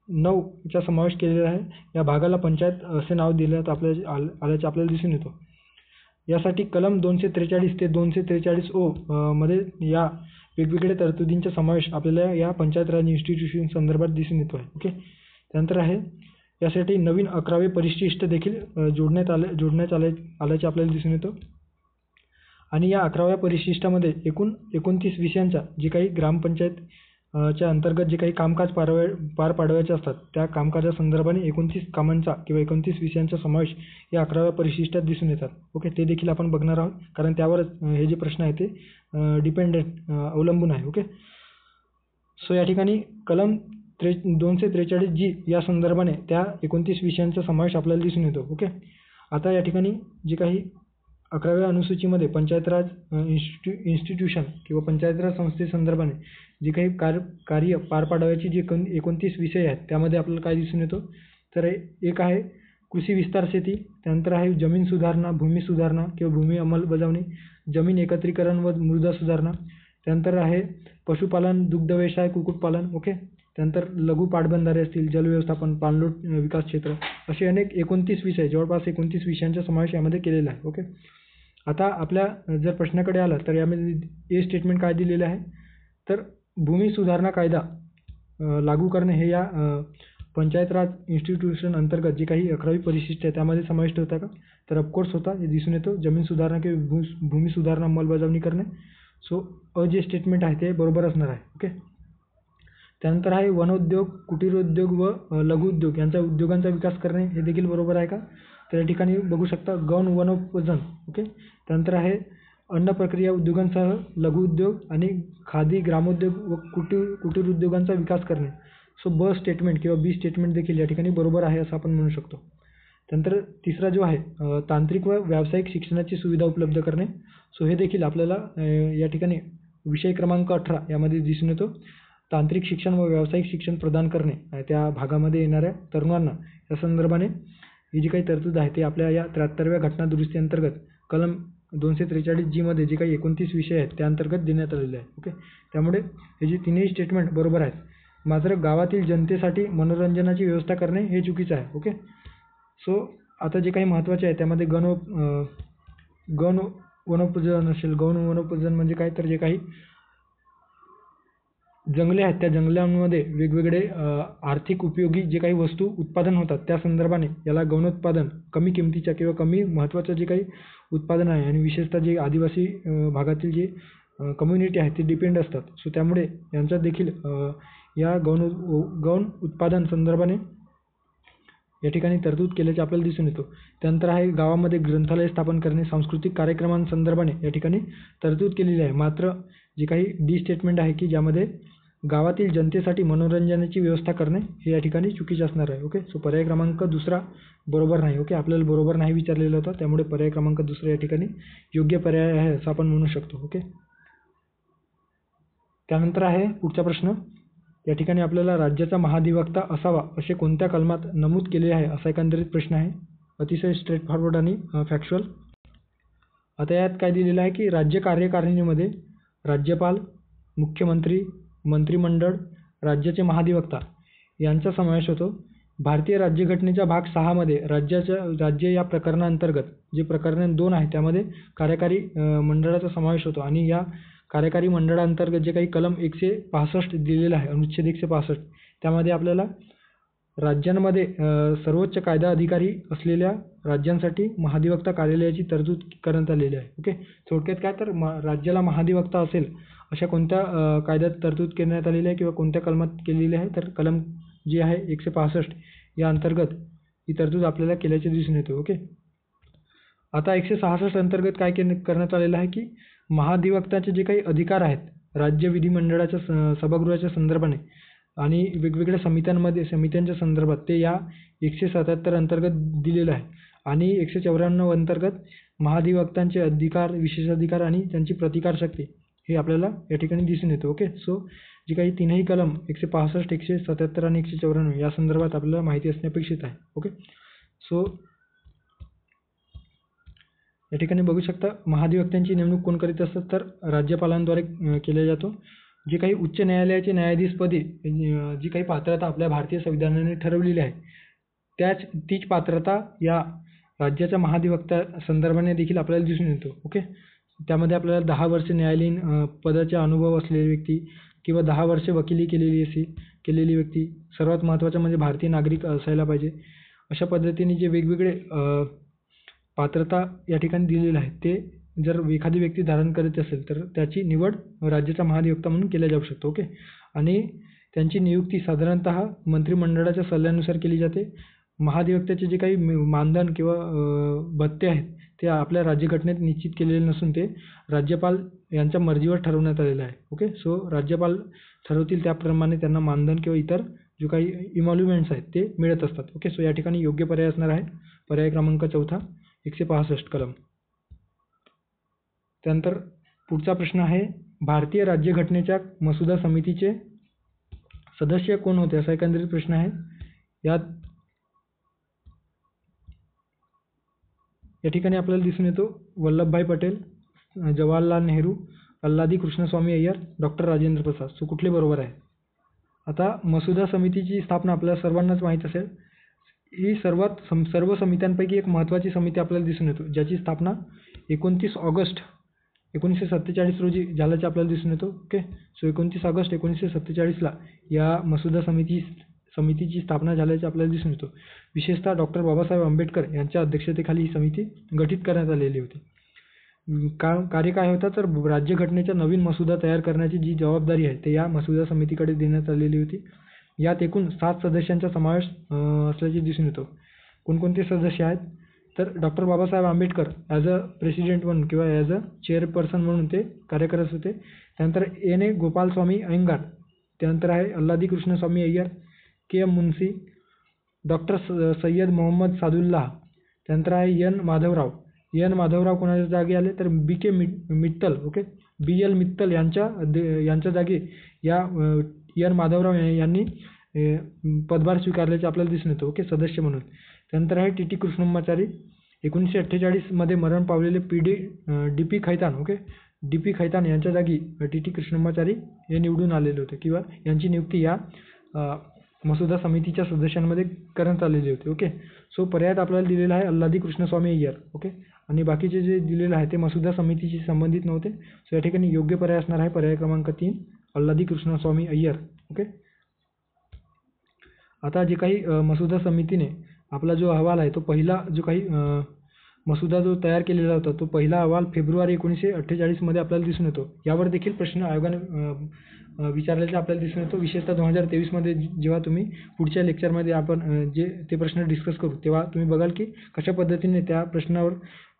9चा समावेश केलेला आहे. या भागाला पंचायत असे नाव देण्यात आल्याचे आपल्याला दिसून येतं. यासाठी कलम 243 ते 243 मध्ये या वेगवेगळ्या तरतुदींचा समावेश आपल्याला या पंचायत राज इन्स्टिट्यूशन संदर्भात दिसून येतो आहे. ओके, त्यानंतर आहे यासाठी नवीन 11वे परिशिष्ट देखील जोडण्यात आल्याचे आपल्याला दिसून येतं. आणि या 11व्या परिशिष्टामध्ये एकूण 29 विषयांचा जे काही ग्रामपंचायतच्या अंतर्गत जे काही कामकाज पार पाडवायचे असतात त्या कामकाजा संदर्भाने 29 कामांचा किंवा 29 विषयांचा समावेश या 11व्या परिशिष्टात दिसून येतात. ओके, ते देखील आपण बघणार आहोत कारण त्यावरच हे जे प्रश्न आहे ते अवलंबून आहे. ओके, सो या ठिकाणी कलम 243G या संदर्भाने त्या 29 विषयांचा समावेश आपल्याला दिसून येतो. ओके, आता या ठिकाणी जे काही 11व्या अनुसूचीमध्ये पंचायत राज इन्स्टिट्यूशन किंवा पंचायत राज संस्थेसंदर्भाने जे काही कार्य पार पाडवायचे जे 29 विषय आहेत त्यामध्ये आपल्याला काय दिसून येतो, तर एक आहे कृषी विस्तार शेती, त्यानंतर आहे जमीन सुधारणा, भूमी सुधारणा किंवा भूमी अंमलबजावणी, जमीन एकत्रीकरण व मृदा सुधारणा, त्यानंतर आहे पशुपालन, दुग्ध व्यवसाय, कुक्कुटपालन. ओके, त्यानंतर लघु पाटबंधारे असतील, जलव्यवस्थापन, पाणलोट विकास क्षेत्र, असे अनेक 29 विषय, जवळपास 29 विषयांचा समावेश यामध्ये केलेला आहे. ओके, आता आपल्या जर प्रश्नाकडे आला तर यामध्ये ए स्टेटमेंट काय दिलेलं आहे, तर भूमी सुधारणा कायदा लागू करणे हे या पंचायत राज इन्स्टिट्यूशन अंतर्गत जे काही 11वी परिशिष्ट आहे त्यामध्ये समाविष्ट होता का, तर ऑफकोर्स होता, हे दिसून येतो. जमीन सुधारणा किंवा भूमी सुधारणा अंमलबजावणी करणे. सो अ जे स्टेटमेंट आहे ते बरोबर असणार आहे. ओके, त्यानंतर आहे वनोद्योग, कुटीरोद्योग व लघुउद्योग यांचा उद्योगांचा विकास करणे, हे देखील बरोबर आहे का, तर या ठिकाणी बघू शकता गौण वनोपजन. ओके, त्यानंतर आहे अन्न प्रक्रिया उद्योगांसह लघुउद्योग आणि खादी, ग्रामोद्योग व कुटीर उद्योगांचा विकास करणे. सो ब स्टेटमेंट किंवा बी स्टेटमेंट देखील या ठिकाणी बरोबर आहे असं आपण म्हणू शकतो. त्यानंतर तिसरा जो आहे तांत्रिक व व्यावसायिक शिक्षणाची सुविधा उपलब्ध करणे. सो हे देखील आपल्याला या ठिकाणी विषय क्रमांक 18 यामध्ये दिसून येतो. तांत्रिक शिक्षण व व्यावसायिक शिक्षण प्रदान करणे त्या भागामध्ये येणाऱ्या तरुणांना या संदर्भाने ही जी काही तरतूद आहे ते आपल्या या 73व्या घटना दुरुस्ती अंतर्गत कलम 243G मध्ये जे काही 29 विषय आहेत त्या अंतर्गत देण्यात आलेले आहे. ओके, त्यामुळे हे जे तिन्ही स्टेटमेंट बरोबर आहेत. मात्र गावातील जनतेसाठी मनोरंजनाची व्यवस्था करणे हे चुकीचं आहे. ओके, सो आता जे काही महत्त्वाचे आहे त्यामध्ये गौण वनोपजन असेल. गौण वनोपजन म्हणजे काय, तर जे काही जंगले आहेत त्या जंगलांमध्ये वेगवेगळे आर्थिक उपयोगी जे काही वस्तू उत्पादन होतात त्या संदर्भाने याला गौणोत्पादन, कमी किमतीच्या किंवा कमी महत्त्वाचं जे काही उत्पादन आहे आणि विशेषतः जे आदिवासी भागातील जे कम्युनिटी आहे ते डिपेंड असतात. सो त्यामुळे यांच्यात देखील या गौण उत्पादन संदर्भाने या ठिकाणी तरतूद केल्याचे आपल्याला दिसून येतो. त्यानंतर आहे गावामध्ये ग्रंथालय स्थापन करणे. सांस्कृतिक कार्यक्रमांसंदर्भाने या ठिकाणी तरतूद केलेली आहे. मात्र जे काही डी स्टेटमेंट आहे की ज्यामध्ये गावातील जनतेसाठी मनोरंजनाची व्यवस्था करणे हे या ठिकाणी चुकीचे असणार आहे. ओके, सो पर्याय क्रमांक दुसरा बरोबर नाही. ओके, आपल्याला बरोबर नाही विचारलेलं होतं, त्यामुळे पर्याय क्रमांक दुसरा या ठिकाणी योग्य पर्याय आहे असं आपण म्हणू शकतो. ओके, त्यानंतर आहे पुढचा प्रश्न. या ठिकाणी आपल्याला राज्याचा महाधिवक्ता असावा असे कोणत्या कलमात नमूद केले आहे असा एकंदरीत प्रश्न आहे. अतिशय स्ट्रेट फॉरवर्ड आणि फॅक्च्युअल. आता यात काय दिलेलं आहे की राज्य कार्यकारिणीमध्ये राज्यपाल, मुख्यमंत्री, मंत्रिमंडळ, राज्याचे महाधिवक्ता यांचा समावेश होतो. भारतीय राज्यघटनेच्या भाग 6 मध्ये राज्य या प्रकरणांतर्गत जे प्रकरण 2 आहे त्यामध्ये कार्यकारी मंडळाचा समावेश होतो आणि या कार्यकारी मंडळांतर्गत जे काही कलम 165 दिलेलं आहे, अनुच्छेद 165, त्यामध्ये आपल्याला राज्यांमध्ये सर्वोच्च कायदा अधिकारी असलेल्या राज्यांसाठी महाधिवक्ता कार्यालयाची तरतूद करण्यात आलेली आहे. ओके, थोडक्यात काय, तर राज्याला महाधिवक्ता असेल अशा कोणत्या कायद्यात तरतूद करण्यात आलेली आहे किंवा कोणत्या कलमात केलेली आहे, तर कलम जे आहे 165 या अंतर्गत ही तरतूद आपल्याला केल्याचे दिसून येते. ओके, आता 166 अंतर्गत काय करण्यात आलेलं आहे की महाधिवक्ताचे जे काही अधिकार आहेत राज्य विधिमंडळाच्या सभागृहाच्या संदर्भाने आणि वेगवेगळ्या समित्यांच्या संदर्भात ते या 177 अंतर्गत दिलेलं आहे आणि 194 अंतर्गत महाधिवक्तांचे अधिकार, विशेषाधिकार आणि त्यांची प्रतिकारशक्ती हे आपल्याला या ठिकाणी दिसून येतं. ओके, सो जे काही तीनही कलम 165, 177 आणि 194 या संदर्भात आपल्याला माहिती असणे अपेक्षित आहे. ओके, सो या ठिकाणी बघू शकता महाधिवक्त्यांची नेमणूक कोण करीत असतात, तर राज्यपालांद्वारे केला जातो. जे काही उच्च न्यायालयाचे न्यायाधीशपदी जी काही पात्रता आपल्या भारतीय संविधानाने ठरवलेली आहे तीच पात्रता या राज्याच्या महाधिवक्ता संदर्भाने देखील आपल्याला दिसून येतो. ओके, त्यामध्ये आपल्याला 10 वर्षे न्यायालयीन पदाचा अनुभव असलेली व्यक्ती किंवा 10 वर्षे वकिली केलेली व्यक्ती, सर्वात महत्त्वाचं म्हणजे भारतीय नागरिक असायला पाहिजे. अशा पद्धतीने जे वेगवेगळे पात्रता या ठिकाणी दिलेलं आहे ते जर एखादी व्यक्ती धारण करत असेल तर त्याची निवड राज्याचा महाधिवक्ता म्हणून केल्या जाऊ शकतो. ओके, आणि त्यांची नियुक्ती साधारणतः मंत्रिमंडळाच्या सल्ल्यानुसार केली जाते. महाधिवक्त्याचे जे काही मानधन किंवा भत्ते आहेत ते आपल्या राज्यघटनेत निश्चित केलेले नसून ते राज्यपाल यांच्या मर्जीवर ठरवण्यात आलेलं आहे. ओके, सो राज्यपाल ठरवतील त्याप्रमाणे त्यांना मानधन किंवा इतर जो काही इमॉल्युमेंट्स आहेत ते मिळत असतात. ओके, सो या ठिकाणी योग्य पर्याय असणार आहे पर्याय क्रमांक 4 165 कलम. त्यानंतर पुढचा प्रश्न आहे भारतीय राज्यघटनेच्या मसुदा समितीचे सदस्य कोण होते असा एकंदरीत प्रश्न आहे. या ठिकाणी आपल्याला दिसून येतो वल्लभभाई पटेल, जवाहरलाल नेहरू, अल्लादी कृष्णस्वामी अय्यर, डॉक्टर राजेंद्र प्रसाद. सो कुठले बरोबर आहे. आता मसुदा समितीची स्थापना आपल्याला सर्वांनाच माहीत असेल. ही सर्व समित्यांपैकी एक महत्त्वाची समिती आपल्याला दिसून येतो ज्याची स्थापना 29 ऑगस्ट 1947 रोजी झाल्याचे आपल्याला दिसून येतो. ओके, सो 29 ऑगस्ट 1947ला या मसुदा समितीची स्थापना झाल्याचे आपल्याला दिसून येतो. विशेषतः डॉक्टर बाबासाहेब आंबेडकर यांच्या अध्यक्षतेखाली ही समिती गठीत करण्यात आलेली होती. कार्य काय होता, तर राज्यघटनेचा नवीन मसुदा तयार करण्याची जी जबाबदारी आहे ते या मसुदा समितीकडे देण्यात आलेली होती. यात एकूण 7 सदस्यांचा समावेश असल्याचे दिसून येतो. कोणकोणते सदस्य आहेत, तर doctor Babasaheb Ambedkar as a president म्हणून किंवा ॲज अ चेअरपर्सन म्हणून ते कार्य करत होते. त्यानंतर N.A. गोपालस्वामी अय्यंगार, त्यानंतर आहे अल्लादी कृष्णस्वामी अय्यर, K.M. मुन्सी, डॉक्टर सय्यद मोहम्मद सादुल्लाह. त्यानंतर आहे एन माधवराव. एन माधवराव कोणाच्या जागी आले तर बी के मित्तल. ओके, बी एल मित्तल यांच्या जागी या एन माधवराव यांनी पदभार स्वीकारल्याचे आपल्याला दिसून येतो. ओके, सदस्य म्हणून. त्यानंतर आहे टी टी कृष्णमाचारी. 1948 मध्ये मरण पावलेले D P Khaitan. Okay, D P Khaitan यांच्या जागी टी टी कृष्णमाचारी हे निवडून आलेले होते किंवा यांची नियुक्ती या मसुदा समितीच्या सदस्यांमध्ये करण्यात आलेली होती. ओके, सो पर्यायात आपल्याला दिलेला आहे अल्लादी कृष्णस्वामी अय्यर. ओके, आणि बाकीचे जे दिलेले आहे ते मसुदा समितीशी संबंधित नव्हते. सो या ठिकाणी योग्य पर्याय असणार आहे पर्याय क्रमांक 3 अल्लादी कृष्णस्वामी अय्यर. ओके, आता जे काही मसुदा समितीने आपला जो अहवाल आहे तो पहिला जो काही मसुदा जो तयार केलेला होता तो पहिला अहवाल फेब्रुवारी 1948 मध्ये आपल्याला दिसून येतो. यावर देखील प्रश्न आयोगाने विचारल्याचे आपल्याला दिसून येतो. विशेषतः 2023 मध्ये जेव्हा तुम्ही पुढच्या लेक्चरमध्ये आपण जे ते प्रश्न डिस्कस करू तेव्हा तुम्ही बघाल की कशा पद्धतीने त्या प्रश्नावर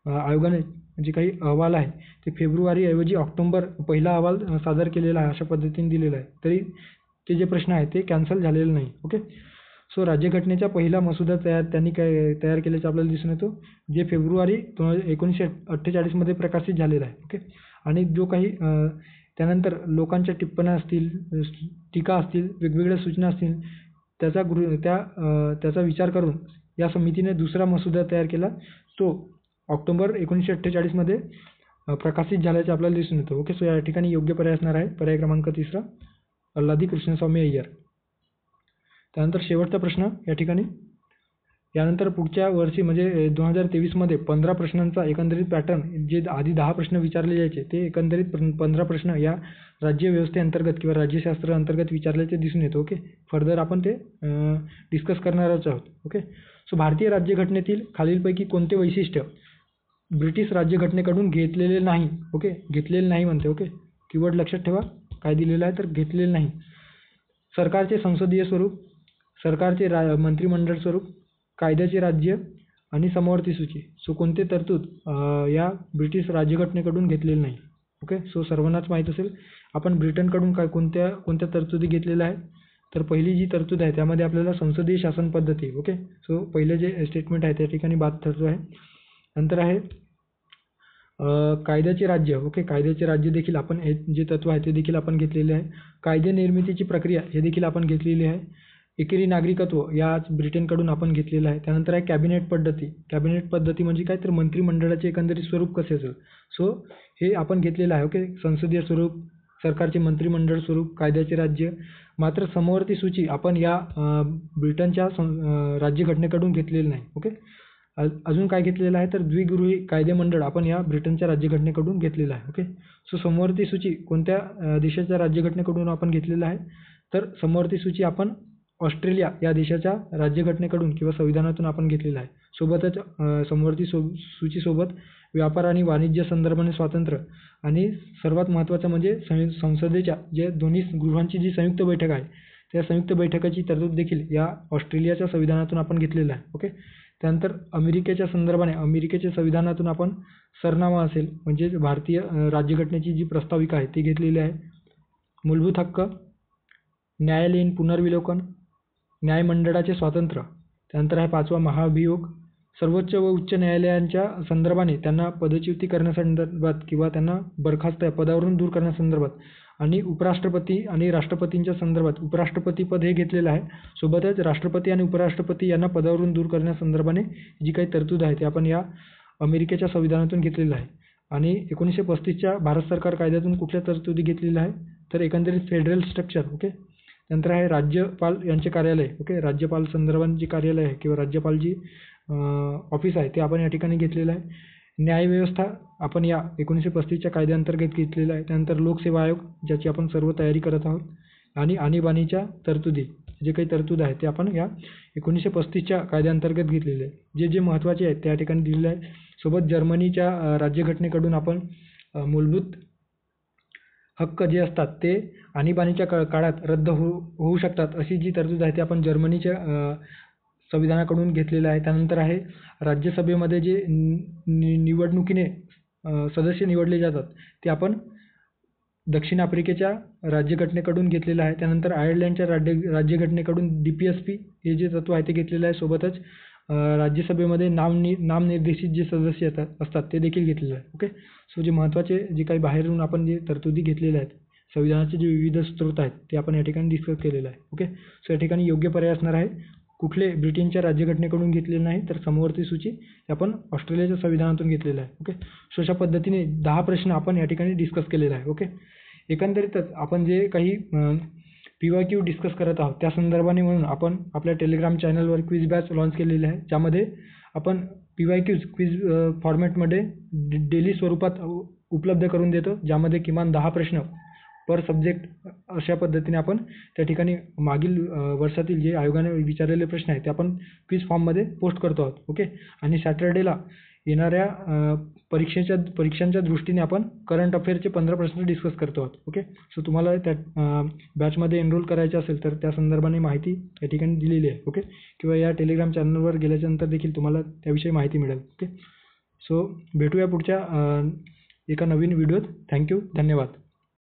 आयोगाने जे काही अहवाल आहे ते फेब्रुवारी ऐवजी ऑक्टोबर पहिला अहवाल सादर केलेला आहे अशा पद्धतीने दिलेला आहे. तरी ते जे प्रश्न आहेत ते कॅन्सल झालेले नाही. ओके, सो राज्यघटनेचा पहिला मसुदा त्यांनी तयार केल्याचं आपल्याला दिसून येतो जे फेब्रुवारी 1948 मध्ये प्रकाशित झालेला आहे. ओके, आणि जो काही त्यानंतर लोकांच्या टिप्पण्या असतील, टीका असतील, वेगवेगळ्या सूचना असतील त्याचा विचार करून या समितीने दुसरा मसुदा तयार केला. तो ऑक्टोबर 1948 मध्ये प्रकाशित झाल्याचे आपल्याला दिसून येतो. ओके, सो या ठिकाणी योग्य पर्याय असणार आहे पर्याय क्रमांक 3 अल्लादी कृष्णस्वामी अय्यर. त्यानंतर शेवटचा प्रश्न या ठिकाणी. यानंतर पुढच्या वर्षी म्हणजे 2023 मध्ये 15 प्रश्नांचा एकंदरीत पॅटर्न जे आधी 10 प्रश्न विचारले जायचे ते एकंदरीत 15 प्रश्न या राज्य व्यवस्थेअंतर्गत किंवा राज्यशास्त्र अंतर्गत विचारल्याचे दिसून येतो. ओके, फर्दर आपण ते डिस्कस करणारच आहोत. ओके, सो भारतीय राज्यघटनेतील खालीलपैकी कोणते वैशिष्ट्य ब्रिटिश राज्यघटनेकडून घेतलेले नाही. ओके, घेतलेले नाही म्हणते. ओके, कीवर्ड लक्षात ठेवा काय दिलेलं आहे तर घेतलेले नाही. सरकारचे संसदीय स्वरूप, सरकारचे मंत्रिमंडळ स्वरूप, कायद्याचे राज्य आणि समवर्ती सूची. सो कोणते तरतूद या ब्रिटिश राज्यघटनेकडून घेतलेले नाही. ओके, सो सर्वांनाच माहीत असेल आपण ब्रिटनकडून कोणत्या तरतुदी घेतलेल्या आहेत तर पहिली जी तरतूद आहे त्यामध्ये आपल्याला संसदीय शासन पद्धती. ओके, सो पहिले जे स्टेटमेंट आहे त्या ठिकाणी बाद ठरतो आहे. नंतर आहे कायद्याचे राज्य. ओके, कायद्याचे राज्य देखील आपण हे जे तत्व आहे ते देखील आपण घेतलेले आहे. कायदे निर्मितीची प्रक्रिया हे देखील आपण घेतलेली आहे. एकेरी नागरिकत्व याच ब्रिटनकडून आपण घेतलेलं आहे. त्यानंतर आहे कॅबिनेट पद्धती. कॅबिनेट पद्धती म्हणजे काय तर मंत्रिमंडळाचे एकंदरीत स्वरूप कसे असेल सो हे आपण घेतलेलं आहे. ओके, संसदीय स्वरूप, सरकारचे मंत्रिमंडळ स्वरूप, कायद्याचे राज्य. मात्र समवर्ती सूची आपण या ब्रिटनच्या राज्यघटनेकडून घेतलेलं नाही. ओके, अजून काय घेतलेलं आहे तर द्विगृही कायदेमंडळ आपण या ब्रिटनच्या राज्यघटनेकडून घेतलेलं आहे. ओके, सो समवर्ती सूची कोणत्या देशाच्या राज्यघटनेकडून आपण घेतलेलं आहे तर समवर्ती सूची आपण ऑस्ट्रेलिया या देशाच्या राज्यघटनेकडून किंवा संविधानातून आपण घेतलेलं आहे. सोबतच समवर्ती सूचीसोबत व्यापार आणि वाणिज्य संदर्भाने स्वातंत्र्य आणि सर्वात महत्त्वाचं म्हणजे संसदेच्या जे दोन्ही गृहांची जी संयुक्त बैठक आहे त्या संयुक्त बैठकाची तरतूद देखील या ऑस्ट्रेलियाच्या संविधानातून आपण घेतलेलं आहे. ओके, त्यानंतर अमेरिकेच्या संदर्भाने अमेरिकेच्या संविधानातून आपण सरनामा असेल म्हणजे भारतीय राज्यघटनेची जी प्रस्ताविका आहे ती घेतलेली आहे. मूलभूत हक्क, न्यायालयीन पुनर्विलोकन, न्यायमंडळाचे स्वातंत्र्य. त्यानंतर आहे 5वा महाभियोग. सर्वोच्च व उच्च न्यायालयांच्या संदर्भाने त्यांना पदच्युती करण्यासंदर्भात किंवा त्यांना बरखास्त पदावरून दूर करण्यासंदर्भात आणि उपराष्ट्रपती आणि राष्ट्रपतींच्या संदर्भात उपराष्ट्रपती पद हे घेतलेलं आहे. सोबतच राष्ट्रपती आणि उपराष्ट्रपती यांना पदावरून दूर करण्यासंदर्भाने जी काही तरतूद आहे ते आपण या अमेरिकेच्या संविधानातून घेतलेलं आहे. आणि 1935च्या भारत सरकार कायद्यातून कुठल्या तरतुदी घेतलेल्या आहे तर एकंदरीत फेडरल स्ट्रक्चर. ओके, नंतर आहे राज्यपाल यांचे कार्यालय. ओके, राज्यपाल संदर्भात जे कार्यालय आहे किंवा राज्यपाल जी ऑफिस आहे ते आपण या ठिकाणी घेतलेलं आहे. न्यायव्यवस्था आपण या 1935च्या कायद्याअंतर्गत घेतलेलं आहे. त्यानंतर लोकसेवा आयोग ज्याची आपण सर्व तयारी करत आहोत आणि आणीबाणीच्या तरतुदी जे काही तरतूद आहे ते आपण या 1935च्या कायद्याअंतर्गत घेतलेले आहे. जे जे महत्त्वाचे आहेत त्या ठिकाणी दिलेले आहे. सोबत जर्मनीच्या राज्यघटनेकडून आपण मूलभूत हक्क जे असतात ते आणीबाणीच्या काळात रद्द होऊ शकतात अशी जी तरतूद आहे ती आपण जर्मनीच्या संविधानाकडून घेतलेलं आहे. त्यानंतर आहे राज्यसभेमध्ये जे निवडणुकीने सदस्य निवडले जातात ते आपण दक्षिण आफ्रिकेच्या राज्यघटनेकडून घेतलेलं आहे. त्यानंतर आयर्लंडच्या राज्यघटनेकडून DPSP हे जे तत्व आहे ते घेतलेलं आहे. सोबतच राज्यसभेमध्ये नामनिर्देशित जे सदस्य असतात ते देखील घेतलेलं आहे. ओके. सो जे महत्त्वाचे जे काही बाहेरून आपण जे तरतुदी घेतलेल्या आहेत, संविधानाचे जे विविध स्रोत आहेत ते आपण या ठिकाणी डिस्कस केलेलं आहे. ओके. सो या ठिकाणी योग्य पर्याय असणार आहे कुठले ब्रिटनच्या राज्यघटनेकडून घेतलेले नाही, तर समोरची सूची आपण ऑस्ट्रेलियाच्या संविधानातून घेतलेलं आहे. ओके. सो अशा पद्धतीने 10 प्रश्न आपण या ठिकाणी डिस्कस केलेले आहे. ओके. एकंदरीतच आपण जे काही PYQ डिस्कस करत आहोत त्या संदर्भाने म्हणून आपण आपल्या टेलिग्राम चॅनलवर क्विज बॅच लॉन्च केलेली आहे, ज्यामध्ये आपण PYQs क्विज फॉर्मॅटमध्ये डेली स्वरूपात उपलब्ध करून देतो, ज्यामध्ये किमान 10 प्रश्न पर सब्जेक्ट अशा पद्धतीने आपण त्या ठिकाणी मागील वर्षातील जे आयोगाने विचारलेले प्रश्न आहेत ते आपण क्विज फॉर्ममध्ये पोस्ट करतो आहोत. ओके. आणि सॅटर्डेला येणाऱ्या परीक्षांच्या दृष्टीने आपण करंट अफेअरचे 15 प्रश्न डिस्कस करतो आहोत. ओके. सो तुम्हाला त्या बॅचमध्ये एनरोल करायचे असेल तर त्या संदर्भाने माहिती या ठिकाणी दिलेली आहे. ओके. किंवा या टेलिग्राम चॅनलवर गेल्याच्यानंतर देखील तुम्हाला त्याविषयी माहिती मिळेल. ओके. सो भेटूया पुढच्या एका नवीन व्हिडिओत. थँक्यू. धन्यवाद.